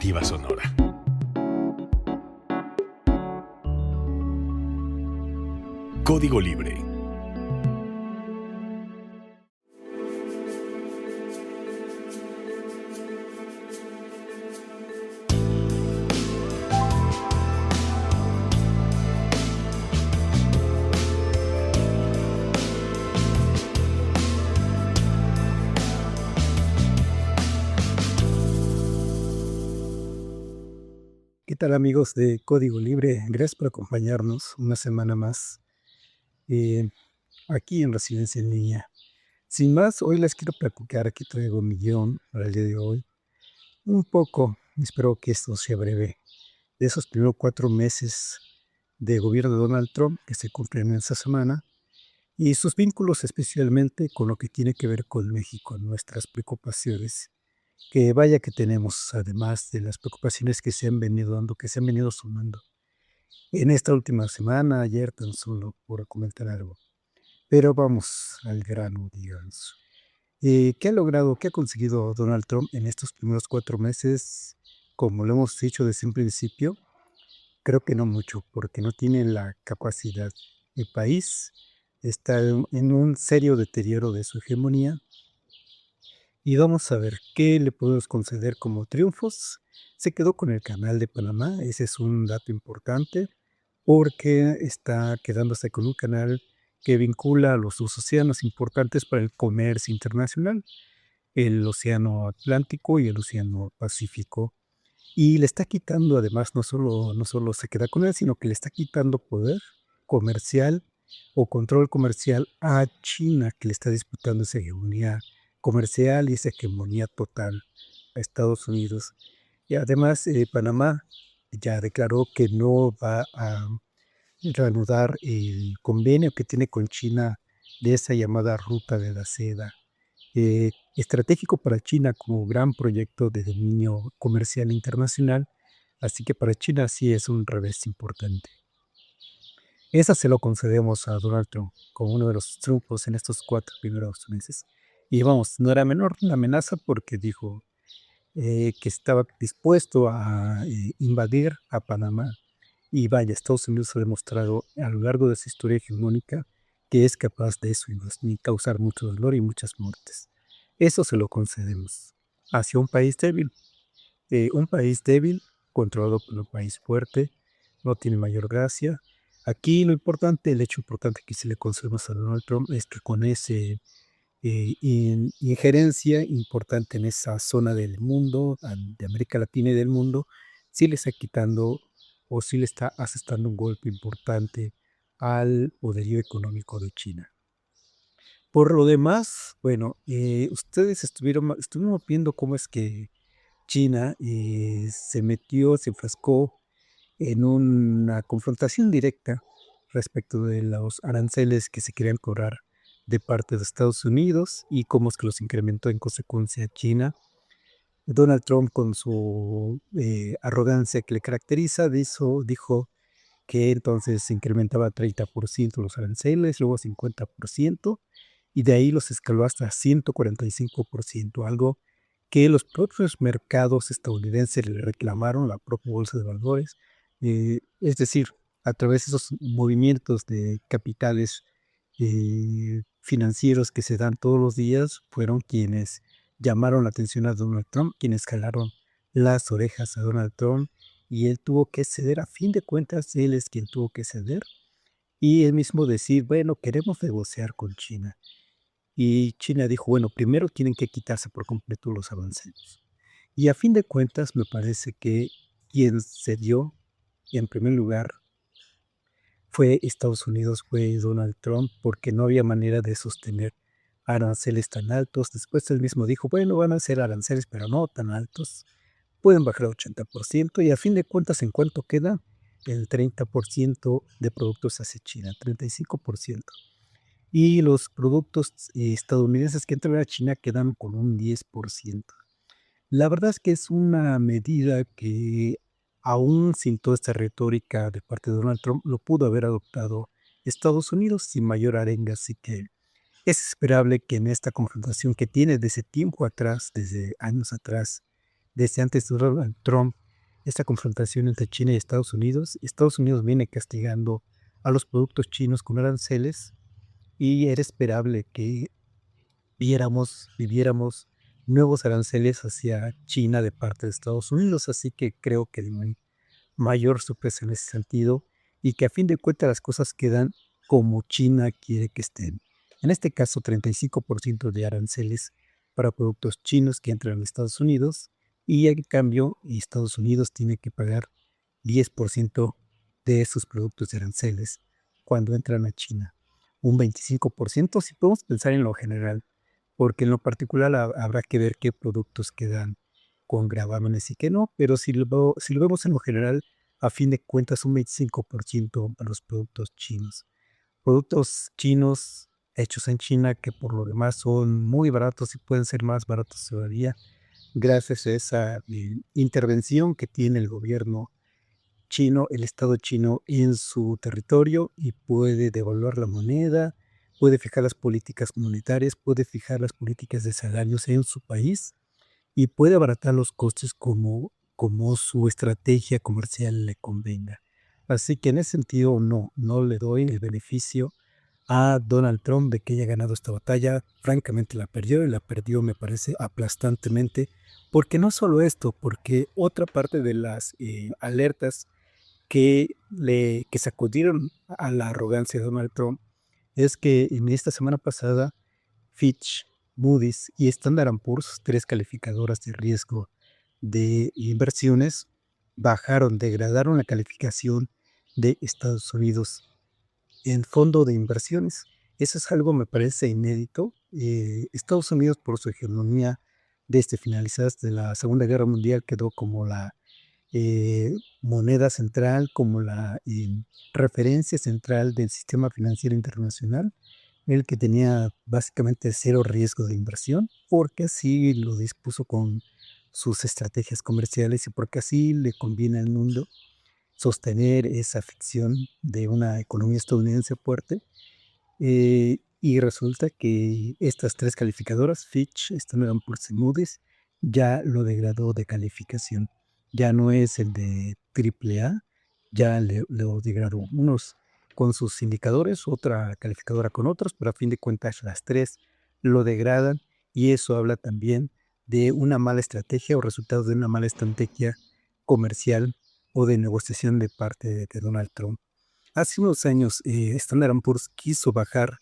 Alternativa Sonora. Código Libre. ¿Qué tal amigos de Código Libre? Gracias por acompañarnos una semana más eh, aquí en Residencia en Línea. Sin más, hoy les quiero platicar, aquí traigo mi guión para el día de hoy. Un poco, espero que esto sea breve, de esos primeros 4 meses de gobierno de Donald Trump que se cumplen en esta semana y sus vínculos especialmente con lo que tiene que ver con México, nuestras preocupaciones, que vaya que tenemos, además de las preocupaciones que se han venido dando, que se han venido sumando en esta última semana, ayer tan solo, por comentar algo. Pero vamos al grano, digamos. ¿Qué ha logrado, qué ha conseguido Donald Trump en estos primeros 4 meses? Como lo hemos dicho desde un principio, creo que no mucho, porque no tiene la capacidad. El país está en un serio deterioro de su hegemonía y vamos a ver qué le podemos conceder como triunfos. Se quedó con el canal de Panamá, ese es un dato importante porque está quedándose con un canal que vincula a los dos océanos importantes para el comercio internacional, el Océano Atlántico y el Océano Pacífico. Y le está quitando, además, no solo se queda con él, sino que le está quitando poder comercial o control comercial a China, que le está disputando esa hegemonía comercial y esa hegemonía total a Estados Unidos. Y además, Panamá ya declaró que no va a reanudar el convenio que tiene con China de esa llamada Ruta de la Seda, estratégico para China como gran proyecto de dominio comercial internacional, así que para China sí es un revés importante. Esa se lo concedemos a Donald Trump como uno de los triunfos en estos 4 primeros meses. Y vamos, no era menor la amenaza porque dijo que estaba dispuesto a invadir a Panamá. Y vaya, Estados Unidos ha demostrado a lo largo de su historia hegemónica que es capaz de eso y causar mucho dolor y muchas muertes. Eso se lo concedemos hacia un país débil controlado por un país fuerte, no tiene mayor gracia. Aquí lo importante, el hecho importante que sí le concedemos a Donald Trump es que con ese injerencia importante en esa zona del mundo, de América Latina y del mundo, sí le está quitando o sí le está asestando un golpe importante al poderío económico de China. Por lo demás, bueno, ustedes estuvimos viendo cómo es que China se enfrascó en una confrontación directa respecto de los aranceles que se querían cobrar de parte de Estados Unidos y cómo es que los incrementó en consecuencia China. Donald Trump, con su arrogancia que le caracteriza, dijo que entonces se incrementaba 30% los aranceles, luego 50%, y de ahí los escaló hasta 145%, algo que los propios mercados estadounidenses le reclamaron, la propia bolsa de valores. Es decir, a través de esos movimientos de capitales financieros que se dan todos los días, fueron quienes llamaron la atención a Donald Trump, quienes jalaron las orejas a Donald Trump y él tuvo que ceder, a fin de cuentas, él es quien tuvo que ceder y él mismo decir, bueno, queremos negociar con China. Y China dijo, bueno, primero tienen que quitarse por completo los aranceles. Y a fin de cuentas, me parece que quien cedió, en primer lugar, fue Estados Unidos, fue Donald Trump, porque no había manera de sostener aranceles tan altos. Después él mismo dijo, bueno, van a ser aranceles, pero no tan altos. Pueden bajar al 80% y a fin de cuentas, ¿en cuánto queda? El 30% de productos hacia China, 35%. Y los productos estadounidenses que entran a China quedan con un 10%. La verdad es que es una medida que, aún sin toda esta retórica de parte de Donald Trump, lo pudo haber adoptado Estados Unidos sin mayor arenga. Así que es esperable que en esta confrontación que tiene desde tiempo atrás, desde años atrás, desde antes de Donald Trump, esta confrontación entre China y Estados Unidos viene castigando a los productos chinos con aranceles y era esperable que viviéramos nuevos aranceles hacia China de parte de Estados Unidos, así que creo que no hay mayor sorpresa en ese sentido y que a fin de cuentas las cosas quedan como China quiere que estén. En este caso, 35% de aranceles para productos chinos que entran a Estados Unidos y en cambio Estados Unidos tiene que pagar 10% de esos productos de aranceles cuando entran a China. Un 25% si podemos pensar en lo general, porque en lo particular habrá que ver qué productos quedan con gravámenes y qué no, pero si lo vemos en lo general, a fin de cuentas un 25% para los productos chinos. Productos chinos hechos en China que por lo demás son muy baratos y pueden ser más baratos todavía gracias a esa intervención que tiene el gobierno chino, el Estado chino en su territorio y puede devaluar la moneda, puede fijar las políticas monetarias, puede fijar las políticas de salarios en su país y puede abaratar los costes como su estrategia comercial le convenga. Así que en ese sentido no le doy el beneficio a Donald Trump de que haya ganado esta batalla. Francamente la perdió y la perdió me parece aplastantemente, porque no solo esto, porque otra parte de las alertas que sacudieron a la arrogancia de Donald Trump es que en esta semana pasada Fitch, Moody's y Standard Poor's, tres calificadoras de riesgo de inversiones, degradaron la calificación de Estados Unidos en fondo de inversiones. Eso es algo, me parece, inédito. Estados Unidos, por su hegemonía desde finalizadas de la Segunda Guerra Mundial, quedó como la eh, moneda central, como la referencia central del sistema financiero internacional, el que tenía básicamente cero riesgo de inversión, porque así lo dispuso con sus estrategias comerciales y porque así le conviene al mundo sostener esa ficción de una economía estadounidense fuerte. Y resulta que estas tres calificadoras, Fitch, Standard Poor's y Moody's, ya lo degradó de calificación. Ya no es el de AAA, ya lo degradó. Unos con sus indicadores, otra calificadora con otros, pero a fin de cuentas las tres lo degradan y eso habla también de una mala estrategia o resultados de una mala estrategia comercial o de negociación de parte de Donald Trump. Hace unos años, Standard Poor's quiso bajar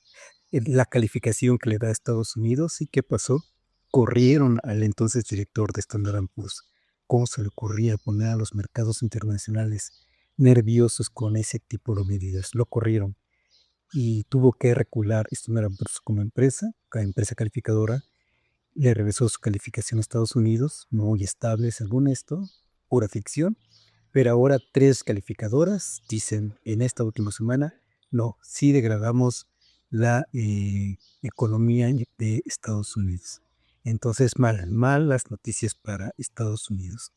la calificación que le da a Estados Unidos y ¿qué pasó? Corrieron al entonces director de Standard Poor's. ¿Cómo se le ocurría poner a los mercados internacionales nerviosos con ese tipo de medidas? Lo corrieron y tuvo que recular Standard Poor's como empresa calificadora. Le regresó su calificación a Estados Unidos, muy estable según esto, pura ficción. Pero ahora tres calificadoras dicen en esta última semana, no, sí degradamos la economía de Estados Unidos. Entonces, mal las noticias para Estados Unidos.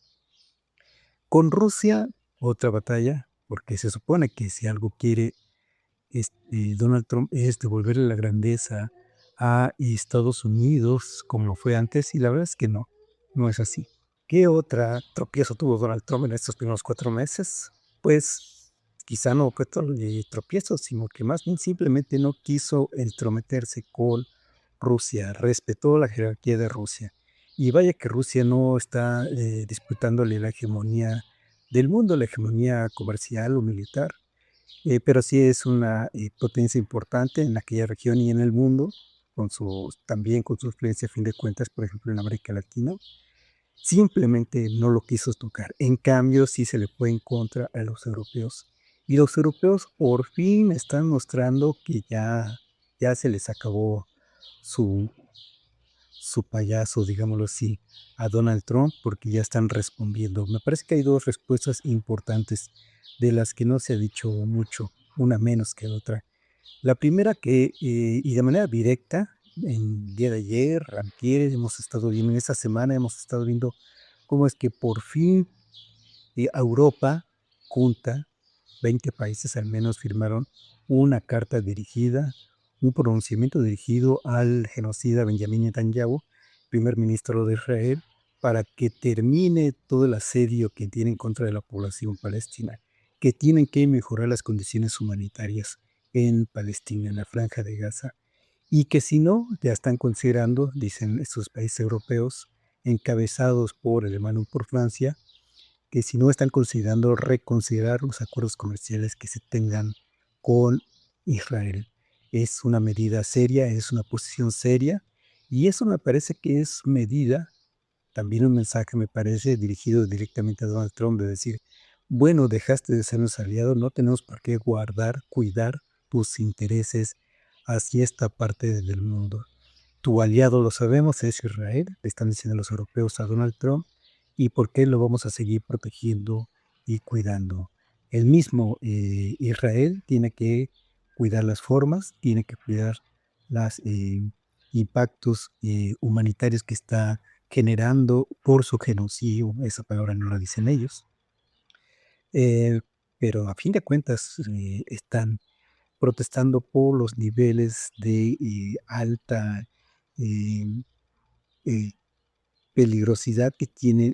Con Rusia, otra batalla, porque se supone que si algo quiere Donald Trump es devolverle la grandeza a Estados Unidos como fue antes, y la verdad es que no es así. ¿Qué otra tropiezo tuvo Donald Trump en estos primeros 4 meses? Pues quizá no fue tropiezo, sino que más bien simplemente no quiso entrometerse con Rusia, respetó la jerarquía de Rusia. Y vaya que Rusia no está disputándole la hegemonía del mundo, la hegemonía comercial o militar, pero sí es una potencia importante en aquella región y en el mundo, también con su influencia a fin de cuentas, por ejemplo, en América Latina. Simplemente no lo quiso tocar. En cambio, sí se le fue en contra a los europeos. Y los europeos por fin están mostrando que ya se les acabó su, su payaso, digámoslo así, a Donald Trump, porque ya están respondiendo. Me parece que hay dos respuestas importantes de las que no se ha dicho mucho, una menos que otra. La primera y de manera directa, en el día de ayer, antier, hemos estado viendo, en esta semana hemos estado viendo cómo es que por fin Europa junta, 20 países al menos firmaron una carta dirigida, un pronunciamiento dirigido al genocida Benjamín Netanyahu, primer ministro de Israel, para que termine todo el asedio que tiene en contra de la población palestina, que tienen que mejorar las condiciones humanitarias en Palestina, en la Franja de Gaza, y que si no, ya están considerando, dicen estos países europeos, encabezados por Alemania y por Francia, que si no están considerando reconsiderar los acuerdos comerciales que se tengan con Israel. Es una medida seria, es una posición seria, y eso me parece que es medida, también un mensaje me parece dirigido directamente a Donald Trump de decir, bueno, dejaste de ser nuestro aliado, no tenemos por qué guardar, cuidar tus intereses hacia esta parte del mundo. Tu aliado, lo sabemos, es Israel, le están diciendo los europeos a Donald Trump, y por qué lo vamos a seguir protegiendo y cuidando. El mismo Israel tiene que cuidar las formas, tiene que cuidar los impactos humanitarios que está generando por su genocidio, esa palabra no la dicen ellos, eh, pero a fin de cuentas están protestando por los niveles de alta eh, eh, peligrosidad que tiene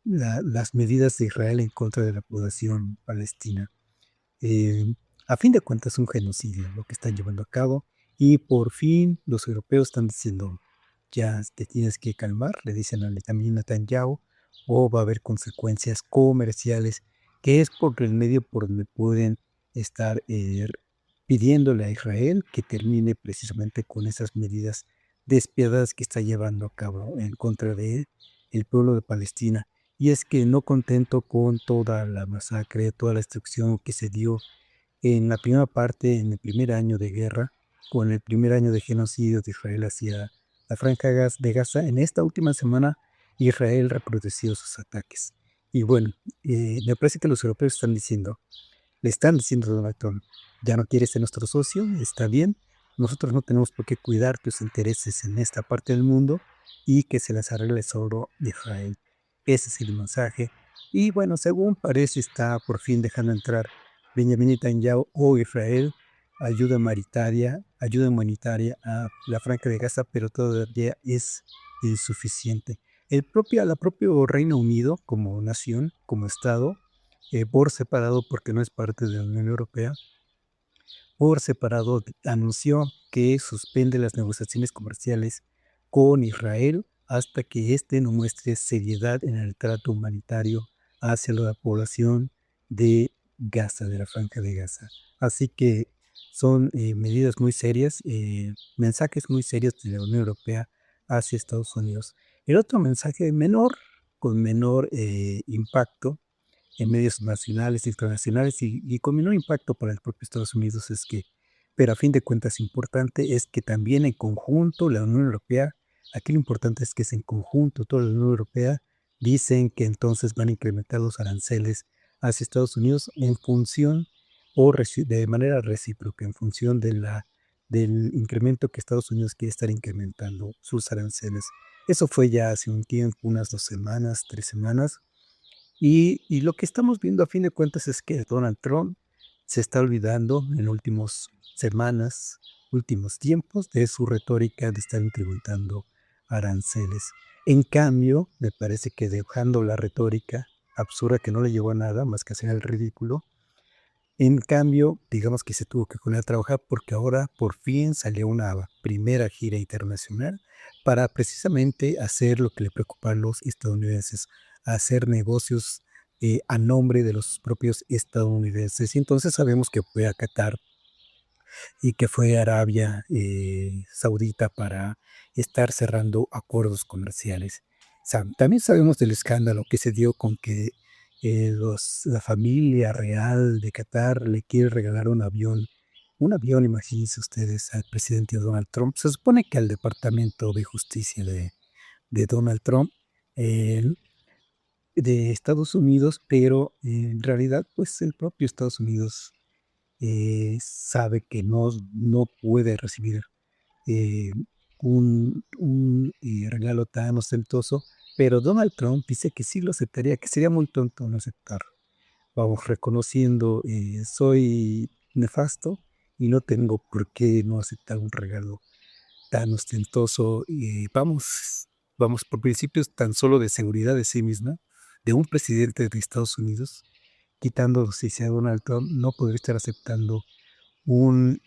las medidas de Israel en contra de la población palestina. Eh, a fin de cuentas es un genocidio lo que están llevando a cabo y por fin los europeos están diciendo, ya te tienes que calmar, le dicen a Netanyahu, o va a haber consecuencias comerciales, que es por el medio por donde pueden estar pidiéndole a Israel que termine precisamente con esas medidas despiadadas que está llevando a cabo en contra de el pueblo de Palestina. Y es que no contento con toda la masacre, toda la destrucción que se dio en la primera parte, en el primer año de guerra, con el primer año de genocidio de Israel hacia la Franja de Gaza, en esta última semana Israel recrudeció sus ataques. Y bueno, me parece que los europeos están diciendo, le están diciendo a Donald Trump, ya no quieres ser nuestro socio, está bien, nosotros no tenemos por qué cuidar tus intereses en esta parte del mundo y que se las arregle solo Israel. Ese es el mensaje. Y bueno, según parece está por fin dejando entrar Benjamin Netanyahu o Israel ayuda humanitaria a la Franja de Gaza, pero todavía es insuficiente. La propio Reino Unido como nación, como Estado, por separado, porque no es parte de la Unión Europea, por separado anunció que suspende las negociaciones comerciales con Israel hasta que éste no muestre seriedad en el trato humanitario hacia la población de Gaza, de la Franja de Gaza. Así que son medidas muy serias, mensajes muy serios de la Unión Europea hacia Estados Unidos. El otro mensaje menor, con menor impacto, en medios nacionales, internacionales y con menor impacto para el propio Estados Unidos es que, pero a fin de cuentas importante, es que también en conjunto la Unión Europea, aquí lo importante es que es en conjunto toda la Unión Europea, dicen que entonces van a incrementar los aranceles hacia Estados Unidos en función o de manera recíproca, en función del incremento que Estados Unidos quiere estar incrementando sus aranceles. Eso fue ya hace un tiempo, unas 2 semanas, 3 semanas, y lo que estamos viendo a fin de cuentas es que Donald Trump se está olvidando en últimas semanas, últimos tiempos, de su retórica de estar incrementando aranceles. En cambio, me parece que dejando la retórica absurda que no le llevó a nada más que hacer el ridículo, en cambio, digamos que se tuvo que poner a trabajar porque ahora por fin salió una primera gira internacional para precisamente hacer lo que le preocupa a los estadounidenses, hacer negocios a nombre de los propios estadounidenses. Y entonces sabemos que fue a Qatar y que fue a Arabia Saudita para estar cerrando acuerdos comerciales. También sabemos del escándalo que se dio con que la familia real de Qatar le quiere regalar un avión, imagínense ustedes, al presidente Donald Trump. Se supone que al Departamento de Justicia de Donald Trump, eh, de Estados Unidos, pero en realidad, pues el propio Estados Unidos sabe que no puede recibir eh, un regalo tan ostentoso, pero Donald Trump dice que sí lo aceptaría, que sería muy tonto no aceptar. Vamos, reconociendo, soy nefasto y no tengo por qué no aceptar un regalo tan ostentoso. Y vamos, por principios tan solo de seguridad de sí misma, de un presidente de Estados Unidos, quitando si sea Donald Trump, no podría estar aceptando un,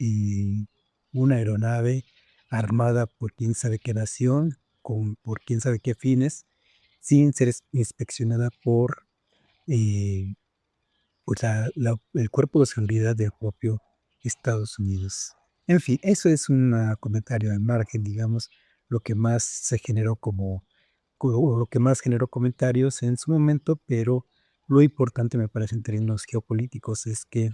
una aeronave armada por quién sabe qué nación, por quién sabe qué fines, sin ser inspeccionada por eh, o sea, el cuerpo de seguridad del propio Estados Unidos. En fin, eso es un comentario al margen, digamos, lo que más se generó o lo que más generó comentarios en su momento, pero lo importante me parece en términos geopolíticos es que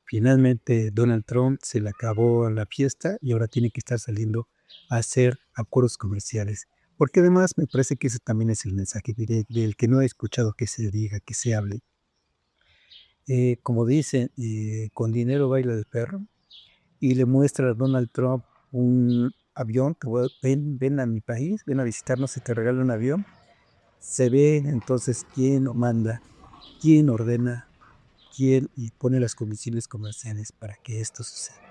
finalmente Donald Trump se le acabó la fiesta y ahora tiene que estar saliendo a hacer acuerdos comerciales. Porque además me parece que ese también es el mensaje del que no he escuchado que se diga, que se hable. Como dicen, con dinero baila el perro, y le muestra a Donald Trump un avión, ven a mi país, ven a visitarnos y te regalo un avión. Se ve entonces quién manda, quién ordena, quién y pone las condiciones comerciales para que esto suceda.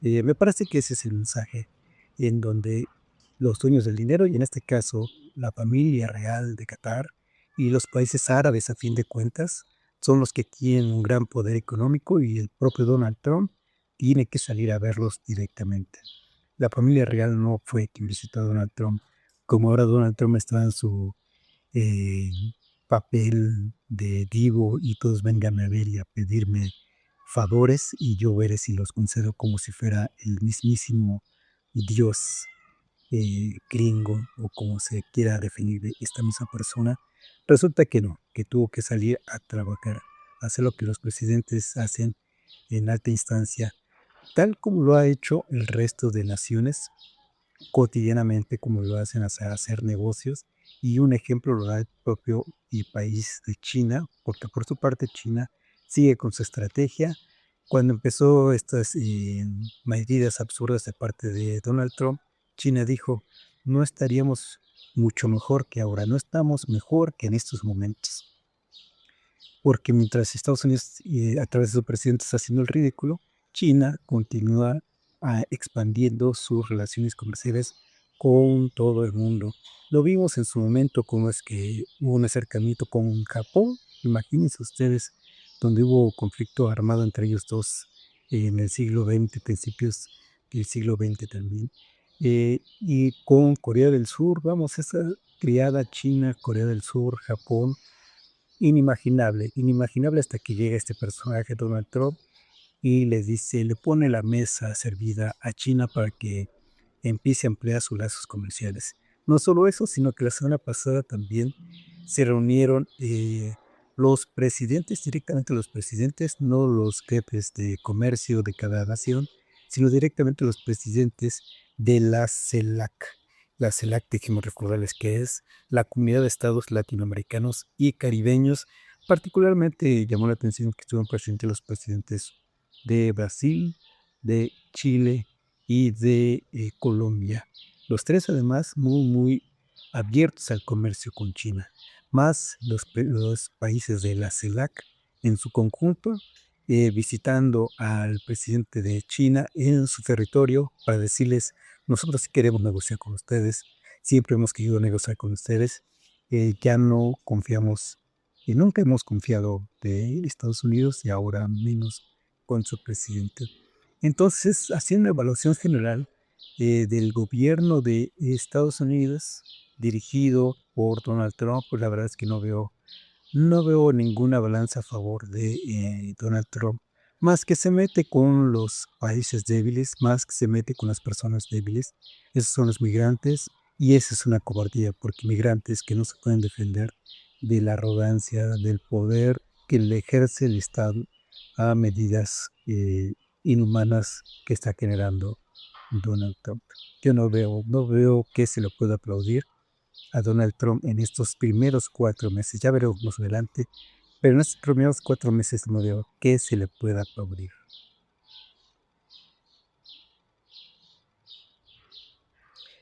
Me parece que ese es el mensaje en donde los dueños del dinero, y en este caso la familia real de Qatar y los países árabes a fin de cuentas, son los que tienen un gran poder económico y el propio Donald Trump tiene que salir a verlos directamente. La familia real no fue quien visitó a Donald Trump, como ahora Donald Trump está en su eh, papel de divo y todos vengan a ver y a pedirme favores y yo veré si los concedo como si fuera el mismísimo Dios gringo o como se quiera definir de esta misma persona. Resulta que no, que tuvo que salir a trabajar, a hacer lo que los presidentes hacen en alta instancia, tal como lo ha hecho el resto de naciones cotidianamente, como lo hacen hacer negocios. Y un ejemplo lo da el propio país de China, porque por su parte China sigue con su estrategia. Cuando empezó estas medidas absurdas de parte de Donald Trump, China dijo, no estaríamos mucho mejor que ahora, no estamos mejor que en estos momentos. Porque mientras Estados Unidos, a través de su presidente, está haciendo el ridículo, China continúa expandiendo sus relaciones comerciales con todo el mundo. Lo vimos en su momento, como es que hubo un acercamiento con Japón, imagínense ustedes, donde hubo conflicto armado entre ellos dos en el siglo XX, principios del siglo XX también. Y con Corea del Sur, vamos, esa criada China, Corea del Sur, Japón, inimaginable, inimaginable hasta que llega este personaje, Donald Trump, y les dice, le pone la mesa servida a China para que empiece a ampliar sus lazos comerciales. No solo eso, sino que la semana pasada también se reunieron los presidentes, directamente los presidentes, no los jefes de comercio de cada nación, sino directamente los presidentes de la CELAC. La CELAC, déjenme recordarles que es la Comunidad de Estados Latinoamericanos y Caribeños. Particularmente llamó la atención que estuvieron presentes los presidentes de Brasil, de Chile y de Colombia. Los tres además muy abiertos al comercio con China, más los países de la CELAC en su conjunto, visitando al presidente de China en su territorio para decirles, nosotros sí queremos negociar con ustedes, siempre hemos querido negociar con ustedes, ya no confiamos y nunca hemos confiado de Estados Unidos y ahora menos con su presidente. Entonces, haciendo una evaluación general del gobierno de Estados Unidos, dirigido por Donald Trump, pues la verdad es que no veo ninguna balanza a favor de Donald Trump, más que se mete con los países débiles, más que se mete con las personas débiles. Esos son los migrantes y esa es una cobardía, porque migrantes que no se pueden defender de la arrogancia, del poder que le ejerce el Estado a medidas inhumanas que está generando Donald Trump. Yo no veo que se lo pueda aplaudir a Donald Trump en estos primeros 4 meses. Ya veremos más adelante, pero en estos primeros 4 meses no veo que se le pueda aplaudir.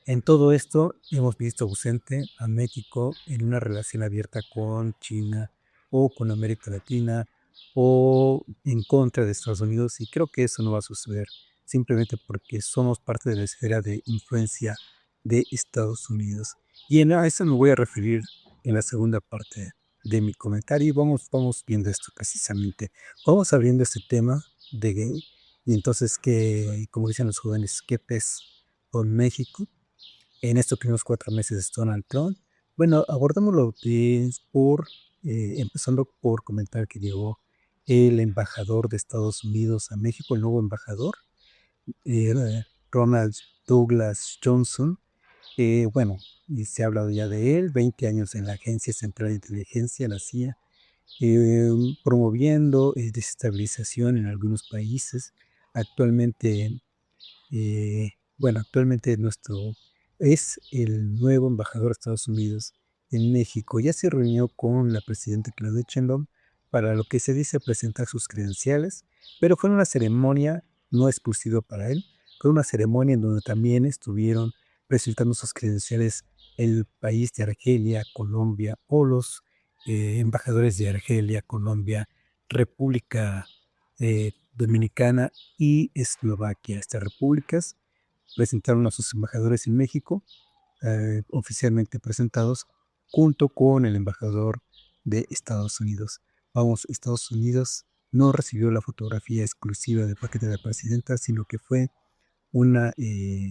En todo esto hemos visto ausente a México en una relación abierta con China o con América Latina o en contra de Estados Unidos y creo que eso no va a suceder simplemente porque somos parte de la esfera de influencia de Estados Unidos. Y a eso me voy a referir en la segunda parte de mi comentario. Y vamos viendo esto precisamente. Vamos abriendo este tema de gay. Y entonces, como dicen los jóvenes, ¿qué pez con México en estos primeros 4 meses de Donald Trump? Bueno, abordámoslo empezando por comentar que llegó el embajador de Estados Unidos a México, el nuevo embajador, Ronald Douglas Johnson. Bueno, y se ha hablado ya de él, 20 años en la Agencia Central de Inteligencia, la CIA, eh, promoviendo desestabilización en algunos países. Actualmente, eh, actualmente es el nuevo embajador de Estados Unidos en México. Ya se reunió con la presidenta Claudia Sheinbaum para lo que se dice presentar sus credenciales, pero fue una ceremonia no exclusiva para él, fue una ceremonia en donde también estuvieron presentando sus credenciales el país de Argelia, Colombia o los embajadores de Argelia, Colombia, República Dominicana y Eslovaquia. Estas repúblicas presentaron a sus embajadores en México, oficialmente presentados, junto con el embajador de Estados Unidos. Vamos, Estados Unidos no recibió la fotografía exclusiva del paquete de la presidenta, sino que fue una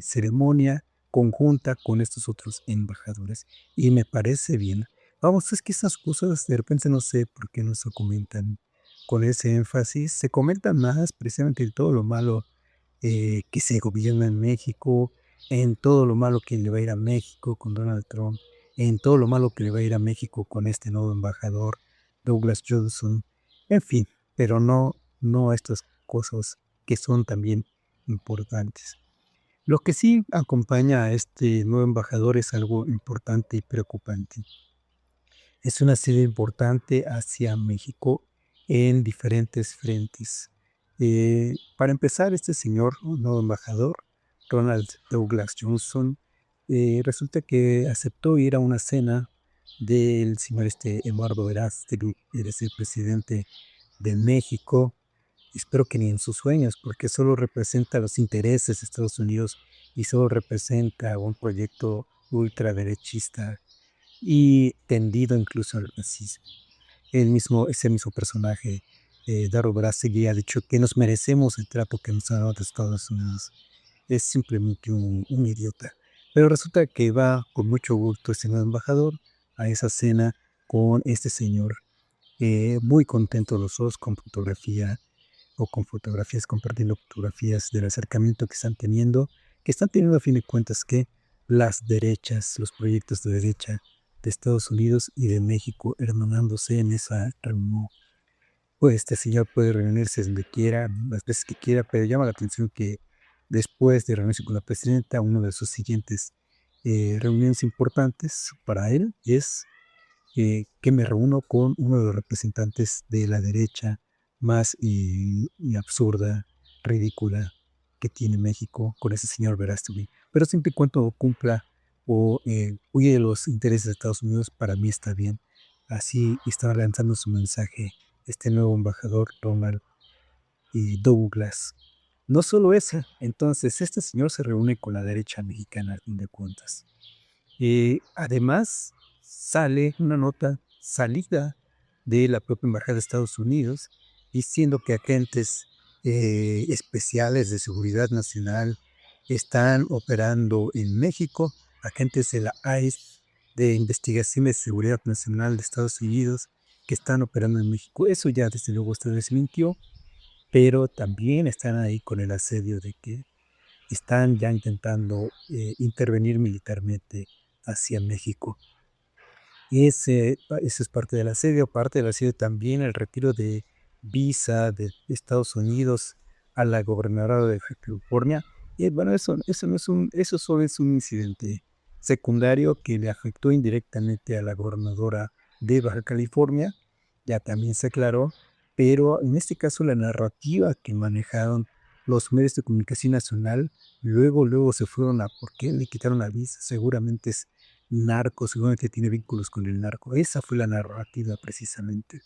ceremonia conjunta con estos otros embajadores. Y me parece bien. Vamos, es que esas cosas de repente no sé por qué no se comentan con ese énfasis. Se comentan más precisamente de todo lo malo que se gobierna en México, en todo lo malo que le va a ir a México con Donald Trump, en todo lo malo que le va a ir a México con este nuevo embajador, Douglas Johnson, en fin, pero no estas cosas que son también importantes. Lo que sí acompaña a este nuevo embajador es algo importante y preocupante. Es una serie importante hacia México en diferentes frentes. Para empezar, este señor, un nuevo embajador, Ronald Douglas Johnson, resulta que aceptó ir a una cena del señor Eduardo Verástegui, es el presidente de México. Espero que ni en sus sueños, porque solo representa los intereses de Estados Unidos y solo representa un proyecto ultraderechista y tendido incluso al racismo. Ese mismo personaje, Darro Brasegui, ha dicho que nos merecemos el trato que nos ha dado de Estados Unidos. Es simplemente un idiota. Pero resulta que va con mucho gusto este nuevo embajador a esa cena con este señor, muy contentos los dos con fotografías, compartiendo fotografías del acercamiento que están teniendo a fin de cuentas que las derechas, los proyectos de derecha de Estados Unidos y de México hermanándose en esa reunión. Pues este señor puede reunirse donde quiera, las veces que quiera, pero llama la atención que después de reunirse con la presidenta, una de sus siguientes reuniones importantes para él es que me reúno con uno de los representantes de la derecha más y absurda, ridícula que tiene México, con ese señor Verástegui. Pero siempre y cuando cumpla o huye de los intereses de Estados Unidos, para mí está bien. Así estaba lanzando su mensaje este nuevo embajador, Ronald Douglas. No solo eso, entonces este señor se reúne con la derecha mexicana, a fin de cuentas. Además, sale una nota salida de la propia Embajada de Estados Unidos diciendo que agentes especiales de seguridad nacional están operando en México, agentes de la ICE, de Investigación de Seguridad Nacional de Estados Unidos, que están operando en México. Eso ya desde luego se desmintió, pero también están ahí con el asedio de que están ya intentando intervenir militarmente hacia México. Ese es parte del asedio, parte del asedio también el retiro de visa de Estados Unidos a la gobernadora de California. Y bueno, eso no es eso solo es un incidente secundario que le afectó indirectamente a la gobernadora de Baja California, ya también se aclaró, pero en este caso la narrativa que manejaron los medios de comunicación nacional, luego se fueron a por qué le quitaron la visa, seguramente es narco, seguramente tiene vínculos con el narco. Esa fue la narrativa precisamente.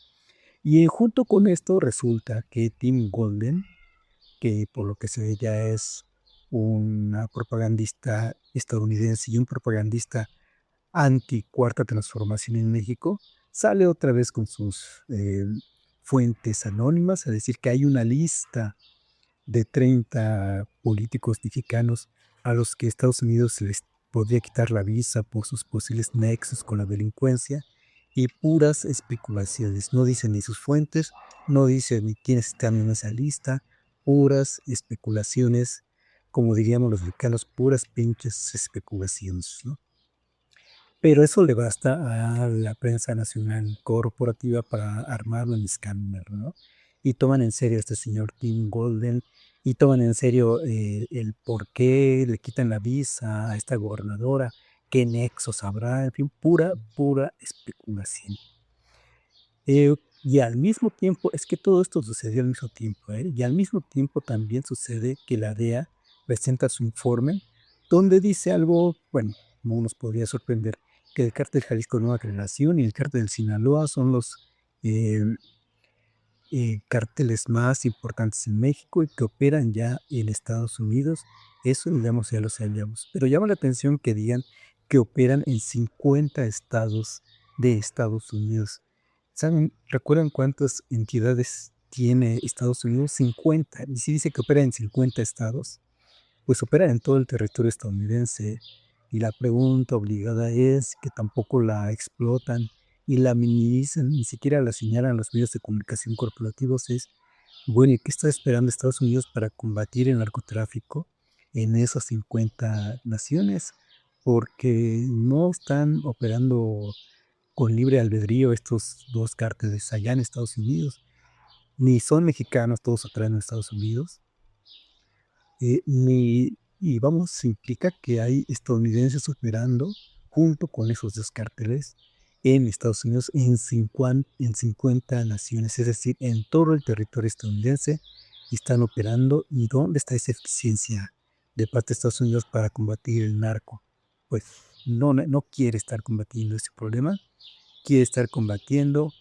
Y junto con esto resulta que Tim Golden, que por lo que se ve ya es una propagandista estadounidense y un propagandista anti-cuarta transformación en México, sale otra vez con sus fuentes anónimas a decir que hay una lista de 30 políticos mexicanos a los que Estados Unidos les podría quitar la visa por sus posibles nexos con la delincuencia y puras especulaciones. No dicen ni sus fuentes, no dicen ni quiénes están en esa lista, puras especulaciones, como diríamos los mexicanos, puras pinches especulaciones, ¿no? Pero eso le basta a la prensa nacional corporativa para armar un escándalo, ¿no? Y toman en serio a este señor Tim Golden y toman en serio el por qué le quitan la visa a esta gobernadora, qué nexos habrá, en fin, pura especulación. Y al mismo tiempo, es que todo esto sucedió al mismo tiempo, y al mismo tiempo también sucede que la DEA presenta su informe donde dice algo, bueno, no nos podría sorprender, que el cártel Jalisco Nueva Generación y el cártel del Sinaloa son los eh, cárteles más importantes en México y que operan ya en Estados Unidos. Eso, digamos, ya lo sabíamos. Pero llama la atención que digan que operan en 50 estados de Estados Unidos. ¿Saben? ¿Recuerdan cuántas entidades tiene Estados Unidos? 50. Y si dice que opera en 50 estados, pues opera en todo el territorio estadounidense. Y la pregunta obligada es que tampoco la explotan y la minimizan, ni siquiera la señalan los medios de comunicación corporativos. Es, bueno, ¿y qué está esperando Estados Unidos para combatir el narcotráfico en esas 50 naciones? Porque no están operando con libre albedrío estos dos cárteles allá en Estados Unidos, ni son mexicanos todos operan en Estados Unidos, y vamos, implica que hay estadounidenses operando junto con esos dos cárteles en Estados Unidos en 50 naciones, es decir, en todo el territorio estadounidense están operando. ¿Y dónde está esa eficiencia de parte de Estados Unidos para combatir el narco? Pues no quiere estar combatiendo ese problema, quiere estar combatiendo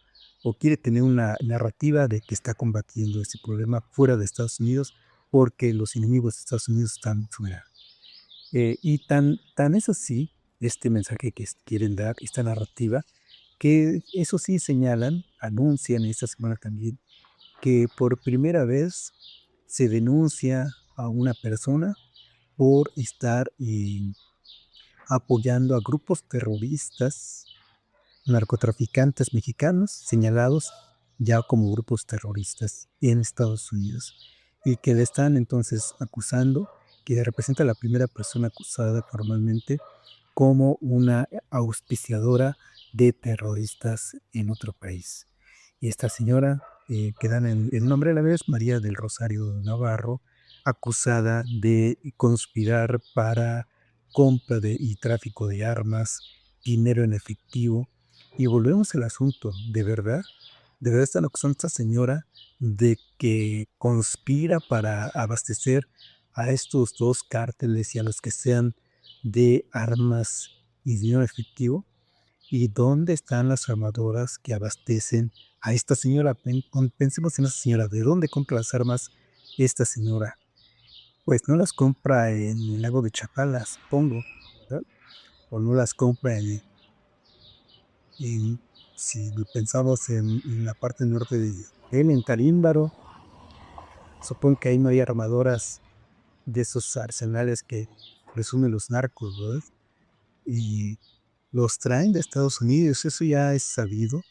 o quiere tener una narrativa de que está combatiendo ese problema fuera de Estados Unidos porque los enemigos de Estados Unidos están fuera. Y tan es así este mensaje que quieren dar, esta narrativa, que eso sí señalan, anuncian esta semana también, que por primera vez se denuncia a una persona por estar apoyando a grupos terroristas narcotraficantes mexicanos señalados ya como grupos terroristas en Estados Unidos y que le están entonces acusando, que representa a la primera persona acusada formalmente como una auspiciadora de terroristas en otro país. Y esta señora, que dan el nombre a la vez, María del Rosario Navarro, acusada de conspirar para compra y tráfico de armas, dinero en efectivo. Y volvemos al asunto, de verdad están acusando a esta señora de que conspira para abastecer a estos dos cárteles y a los que sean de armas y dinero efectivo. ¿Y dónde están las armadoras que abastecen a esta señora? Pensemos en esa señora. ¿De dónde compra las armas esta señora? Pues no las compra en el lago de Chapala, supongo, ¿verdad? O no las compra si pensamos en la parte norte de él, en Tarímbaro. Supongo que ahí no hay armadoras de esos arsenales que presumen los narcos, ¿verdad? Y los traen de Estados Unidos, eso ya es sabido.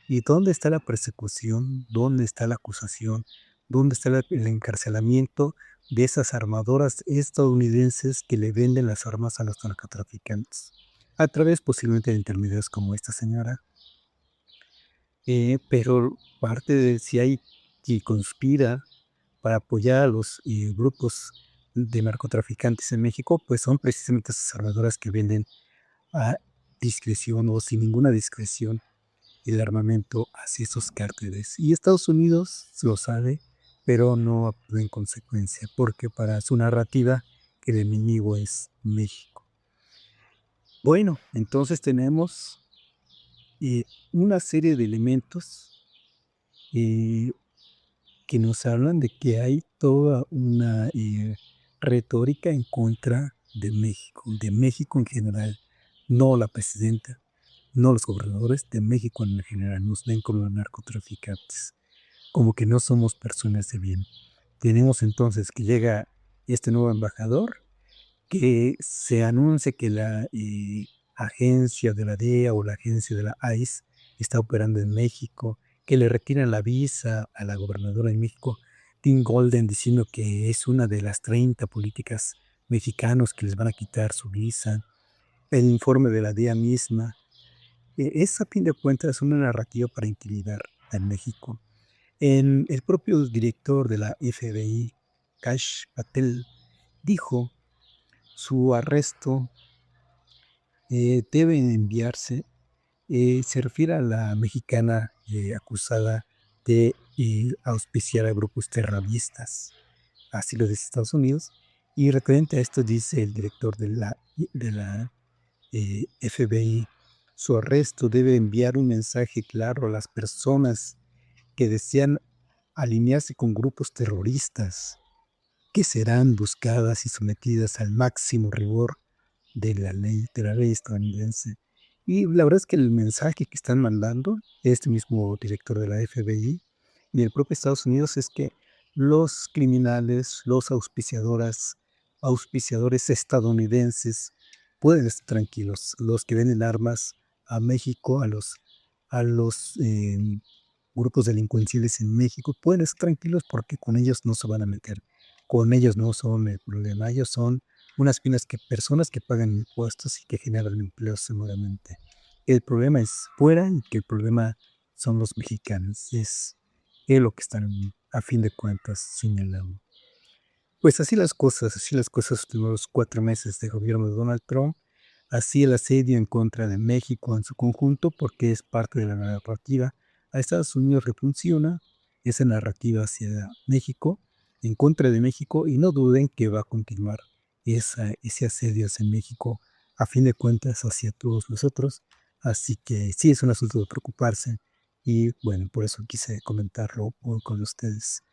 ¿Y dónde está la persecución? ¿Dónde está la acusación? ¿Dónde está el encarcelamiento de esas armadoras estadounidenses que le venden las armas a los narcotraficantes? A través posiblemente de intermediarios como esta señora. Pero parte de si hay quien conspira para apoyar a los grupos de narcotraficantes en México, pues son precisamente esas armadoras que venden a discreción o sin ninguna discreción el armamento hacia esos cárteles. Y Estados Unidos lo sabe, pero no actúa en consecuencia, porque para su narrativa el enemigo es México. Bueno, entonces tenemos una serie de elementos que nos hablan de que hay toda una retórica en contra de México en general, no la presidenta, no los gobernadores de México en general, nos ven como narcotraficantes, como que no somos personas de bien. Tenemos entonces que llega este nuevo embajador, que se anuncie que la agencia de la DEA o la agencia de la ICE está operando en México, que le retiran la visa a la gobernadora de México, Tim Golden, diciendo que es una de las 30 políticas mexicanos que les van a quitar su visa, el informe de la DEA misma. Es a fin de cuentas una narrativa para intimidar a México. El propio director de la FBI, Kash Patel, dijo su arresto debe enviarse, se refiere a la mexicana acusada de auspiciar a grupos terroristas, así lo dice Estados Unidos, y referente a esto dice el director de la FBI, su arresto debe enviar un mensaje claro a las personas que desean alinearse con grupos terroristas, que serán buscadas y sometidas al máximo rigor de la ley estadounidense. Y la verdad es que el mensaje que están mandando este mismo director de la FBI y el propio Estados Unidos es que los criminales, los auspiciadores estadounidenses pueden estar tranquilos. Los que venden armas a México, a los grupos delincuenciales en México, pueden estar tranquilos porque con ellos no se van a meter. Con ellos no son el problema. Ellos son unas personas que pagan impuestos y que generan empleos seguramente. El problema es fuera y que el problema son los mexicanos. Es lo que están a fin de cuentas señalando. Pues así las cosas los primeros 4 meses de gobierno de Donald Trump, así el asedio en contra de México en su conjunto, porque es parte de la narrativa. A Estados Unidos le funciona esa narrativa hacia México, en contra de México, y no duden que va a continuar ese asedio hacia México, a fin de cuentas, hacia todos nosotros. Así que sí es un asunto de preocuparse, y bueno, por eso quise comentarlo hoy con ustedes.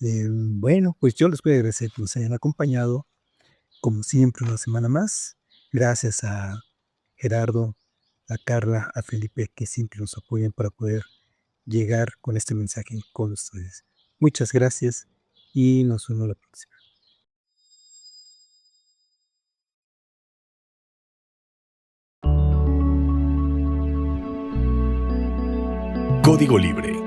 Bueno, pues yo les voy a agradecer que nos hayan acompañado, como siempre, una semana más. Gracias a Gerardo, a Carla, a Felipe, que siempre nos apoyan para poder llegar con este mensaje con ustedes. Muchas gracias y nos vemos la próxima. Código Libre.